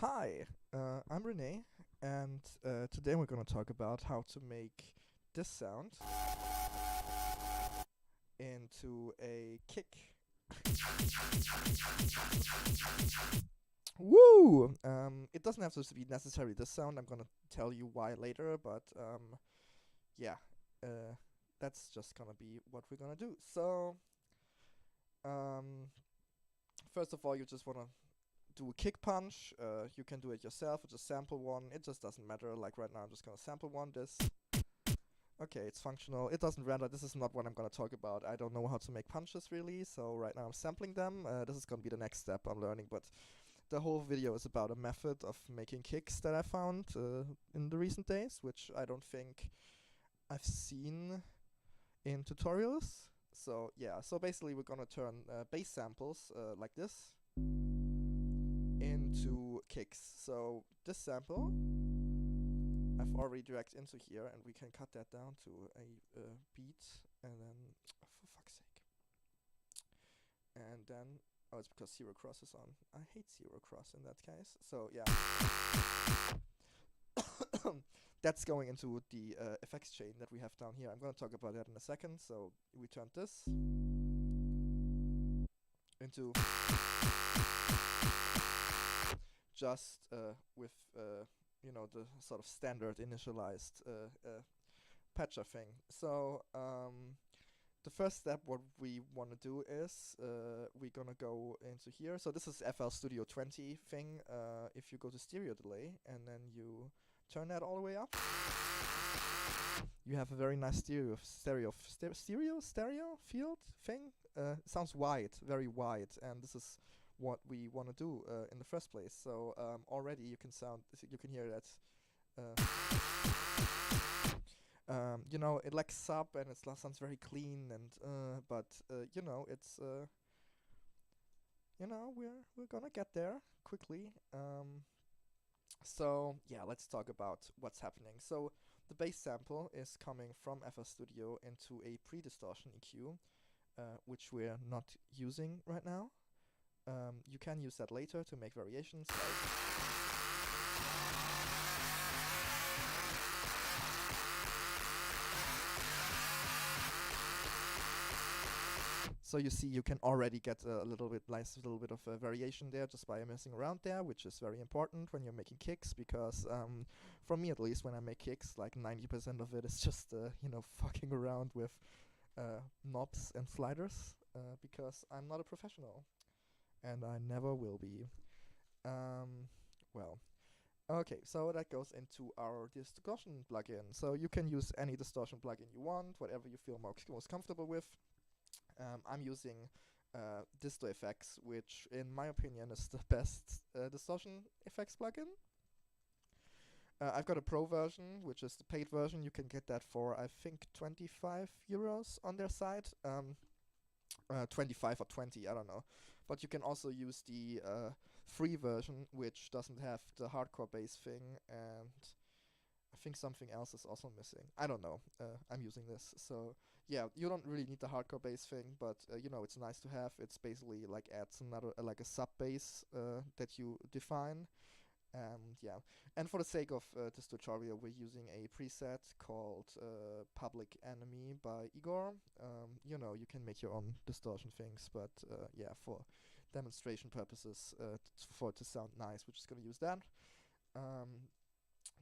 Hi, I'm Renee, and today we're going to talk about how to make this sound into a kick. Woo! It doesn't have to be necessarily this sound. I'm going to tell you why later, but yeah, uh, that's just going to be what we're going to do. So, um, first of all, you just want to do a kick punch. You can do it yourself or just sample one. It just doesn't matter. Like right now, I'm just gonna sample one. This. Okay, it's functional. It doesn't render. This is not what I'm gonna talk about. I don't know how to make punches really, so right now I'm sampling them. This is gonna be the next step I'm learning, but the whole video is about a method of making kicks that I found in the recent days, which I don't think I've seen in tutorials. So yeah, so basically we're gonna turn bass samples like this into kicks. So this sample I've already dragged into here, and we can cut that down to a beat, and then, oh, for fuck's sake. And then, oh, it's because zero cross is on. I hate zero cross in that case. So yeah, that's going into the effects chain that we have down here. I'm gonna talk about that in a second. So we turned this into just with the sort of standard initialized patcher thing. So the first step, what we want to do is we're gonna go into here. So this is FL Studio 20 thing. If you go to stereo delay and then you turn that all the way up, you have a very nice stereo field thing. Sounds wide, very wide, and this is what we want to do in the first place. So already you can hear that. It like sub and it sounds very clean and but it's we're gonna get there quickly. So yeah, let's talk about what's happening. So the bass sample is coming from FL Studio into a pre-distortion EQ, which we're not using right now. You can use that later to make variations. So you see, you can already get a little bit of a variation there just by messing around there, which is very important when you're making kicks, because for me at least, when I make kicks, like 90% of it is just fucking around with knobs and sliders, because I'm not a professional, and I never will be. Well, okay, so that goes into our distortion plugin. So you can use any distortion plugin you want, whatever you feel most comfortable with. I'm using Disto FX, which in my opinion is the best distortion effects plugin. I've got a pro version, which is the paid version. You can get that for, I think, 25 euros on their site. 25 or 20, I don't know. But you can also use the free version, which doesn't have the hardcore bass thing, and I think something else is also missing. I don't know. I'm using this. So yeah, you don't really need the hardcore bass thing, but it's nice to have. It's basically like adds another like a sub bass that you define. And yeah, and for the sake of this tutorial, we're using a preset called Public Enemy by Igor. You can make your own distortion things, but yeah, for demonstration purposes, for it to sound nice, we're just gonna use that.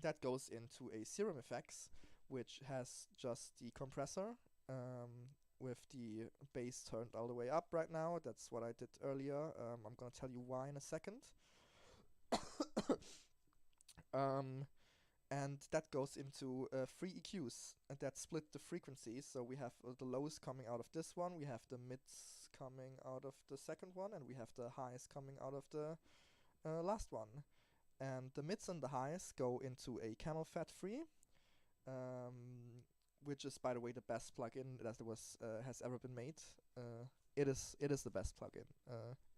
That goes into a Serum Effects, which has just the compressor with the bass turned all the way up right now. That's what I did earlier. I'm gonna tell you why in a second. um, and that goes into three EQs that split the frequencies. So we have the lows coming out of this one, we have the mids coming out of the second one, and we have the highs coming out of the last one. And the mids and the highs go into a Camel Fat Free, which is, by the way, the best plugin that has ever been made. It is the best plugin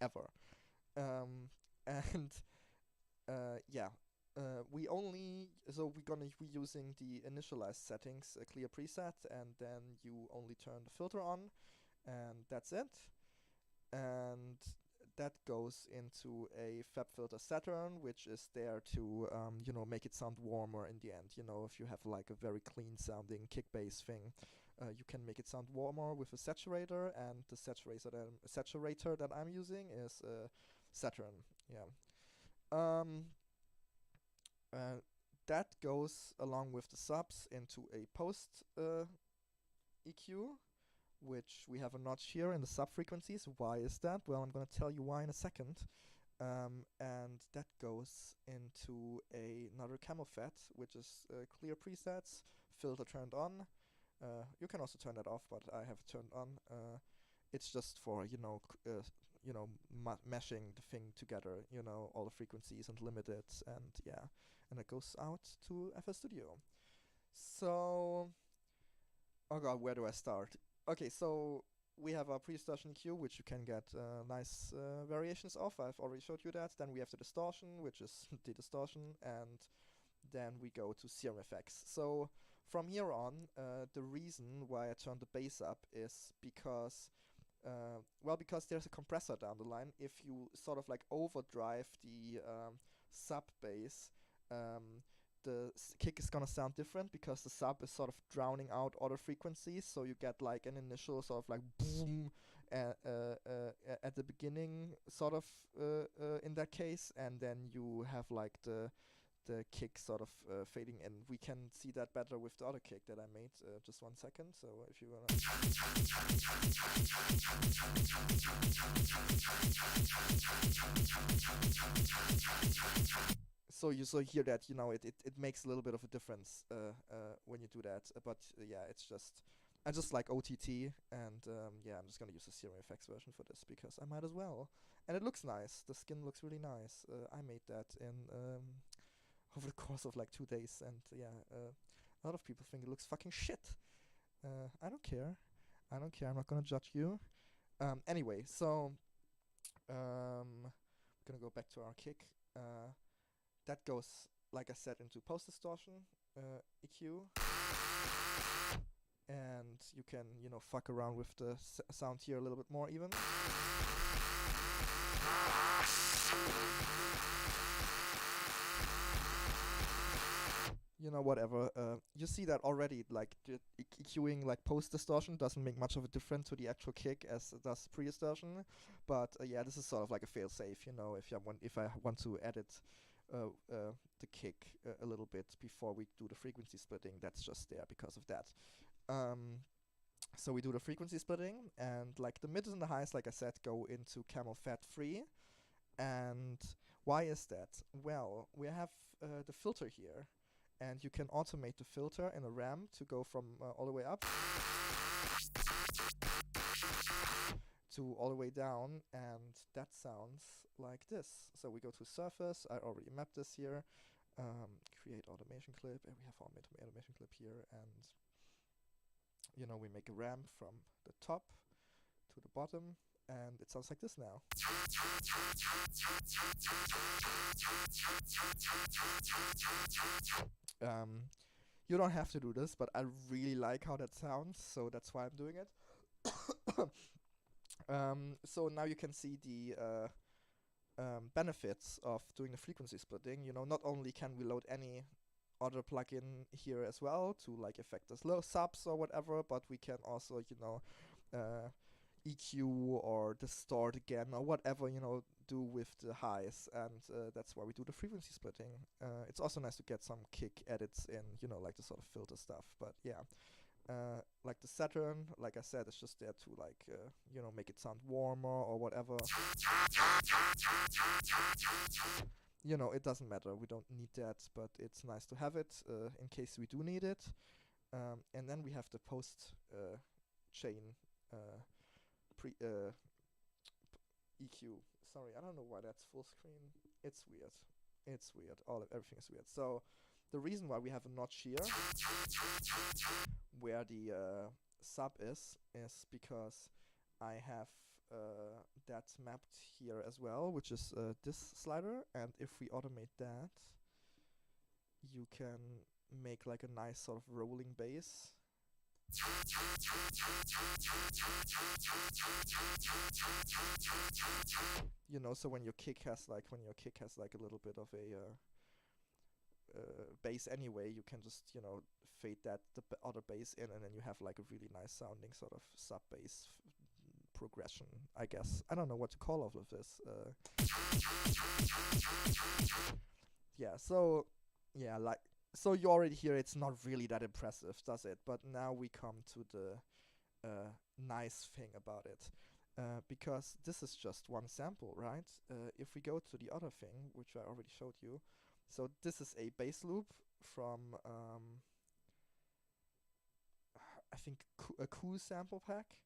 ever. And yeah, we're using the initialized settings, a clear preset, and then you only turn the filter on, and that's it. And that goes into a FabFilter Saturn, which is there to make it sound warmer in the end. If you have like a very clean sounding kick bass thing, you can make it sound warmer with a saturator, and the saturator that I'm using is Saturn. Yeah. Um, that goes along with the subs into a post EQ, which we have a notch here in the sub frequencies. Why is that? Well, I'm going to tell you why in a second. And that goes into another Camel FET, which is clear presets, filter turned on. You can also turn that off, but I have it turned on. It's just for meshing the thing together, all the frequencies and limit it, and yeah, and it goes out to FL Studio. So, oh god, where do I start? Okay, so we have our pre-distortion EQ, which you can get nice variations of. I've already showed you that. Then we have the distortion, which is the distortion, and then we go to serum effects. So from here on, the reason why I turned the bass up is because because there's a compressor down the line. If you sort of like overdrive the sub bass, the kick is gonna sound different because the sub is sort of drowning out other frequencies, so you get like an initial sort of like boom at the beginning, sort of in that case, and then you have like the kick sort of fading in. We can see that better with the other kick that I made. Just 1 second. So if you wanna. So you hear that it makes a little bit of a difference when you do that. But yeah, I just like OTT, and yeah, I'm just gonna use the Serum Effects version for this because I might as well. And it looks nice. The skin looks really nice. I made that in over the course of like 2 days, and yeah, a lot of people think it looks fucking shit. I don't care. I'm not gonna judge you. Anyway, so we're gonna go back to our kick. That goes, like I said, into post distortion EQ, and you can fuck around with the sound here a little bit more even. Whatever. You see that already, like the EQing like post distortion doesn't make much of a difference to the actual kick as it does pre distortion. But yeah, this is sort of like a fail safe. If I want to edit the kick a little bit before we do the frequency splitting, that's just there because of that. So we do the frequency splitting, and like the mids and the highs, like I said, go into Camel FET 3. And why is that? Well, we have the filter here, and you can automate the filter in a ramp to go from all the way up to all the way down, and that sounds like this. So we go to surface. I already mapped this here. Create automation clip, and we have our automation clip here, and we make a ramp from the top to the bottom, and it sounds like this now. You don't have to do this, but I really like how that sounds, so that's why I'm doing it. So now you can see the benefits of doing the frequency splitting. Not only can we load any other plugin here as well to like affect the low subs or whatever, but we can also EQ or distort again or whatever do with the highs, and that's why we do the frequency splitting. It's also nice to get some kick edits in, like the sort of filter stuff. But yeah, like the Saturn, like I said, it's just there to like make it sound warmer or whatever. It doesn't matter. We don't need that, but it's nice to have it in case we do need it. And then we have the post chain EQ. Sorry, I don't know why that's full screen. It's weird. Everything is weird. So the reason why we have a notch here where the sub is because I have that mapped here as well, which is this slider, and if we automate that, you can make like a nice sort of rolling bass. So when your kick has like a little bit of a bass anyway, you can just fade that other bass in, and then you have like a really nice sounding sort of sub bass progression, I guess. I don't know what to call all of this. So you already hear it's not really that impressive, does it? But now we come to the nice thing about it. Because this is just one sample, right? If we go to the other thing, which I already showed you, so this is a bass loop from, I think, a cool sample pack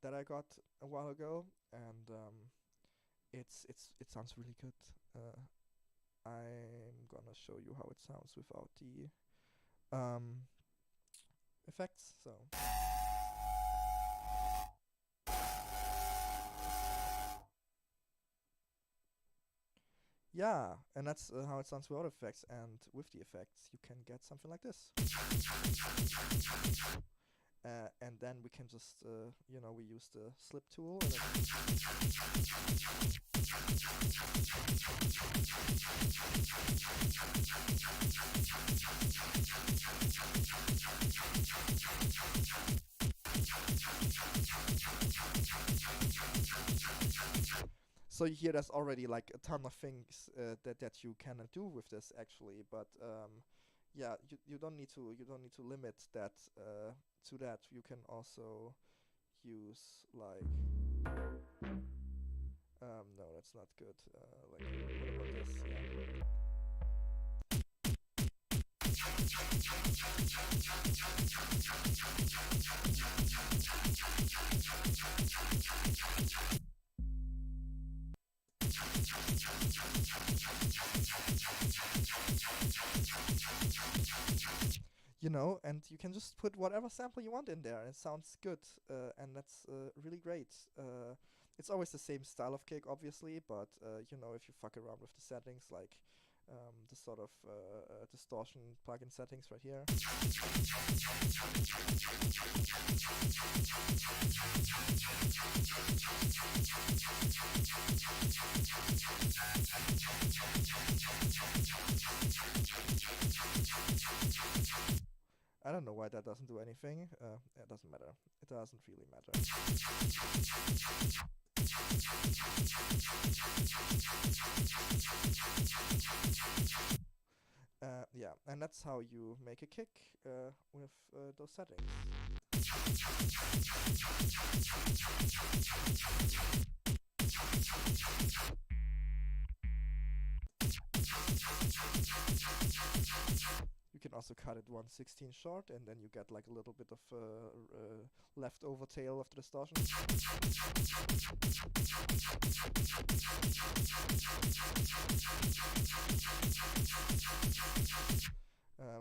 that I got a while ago, and it sounds really good. I'm gonna show you how it sounds without the effects. So. Yeah, and that's how it sounds without effects, and with the effects you can get something like this. And then we can just, we use the slip tool. So you hear there's already like a ton of things that you can do with this actually, but yeah, you don't need to limit that to that. You can also use like no, that's not good. Like what about this? Yeah. And you can just put whatever sample you want in there, and it sounds good, and that's really great. It's always the same style of kick, obviously, but if you fuck around with the settings, like the sort of distortion plugin settings right here. I don't know why that doesn't do anything. It doesn't matter. It doesn't really matter. Yeah, and that's how you make a kick with those settings. You can also cut it 1/16 short, and then you get like a little bit of leftover tail of the distortion.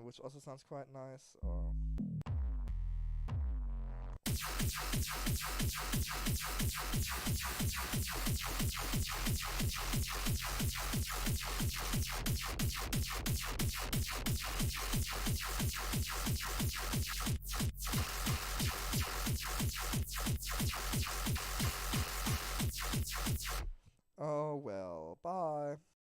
Which also sounds quite nice.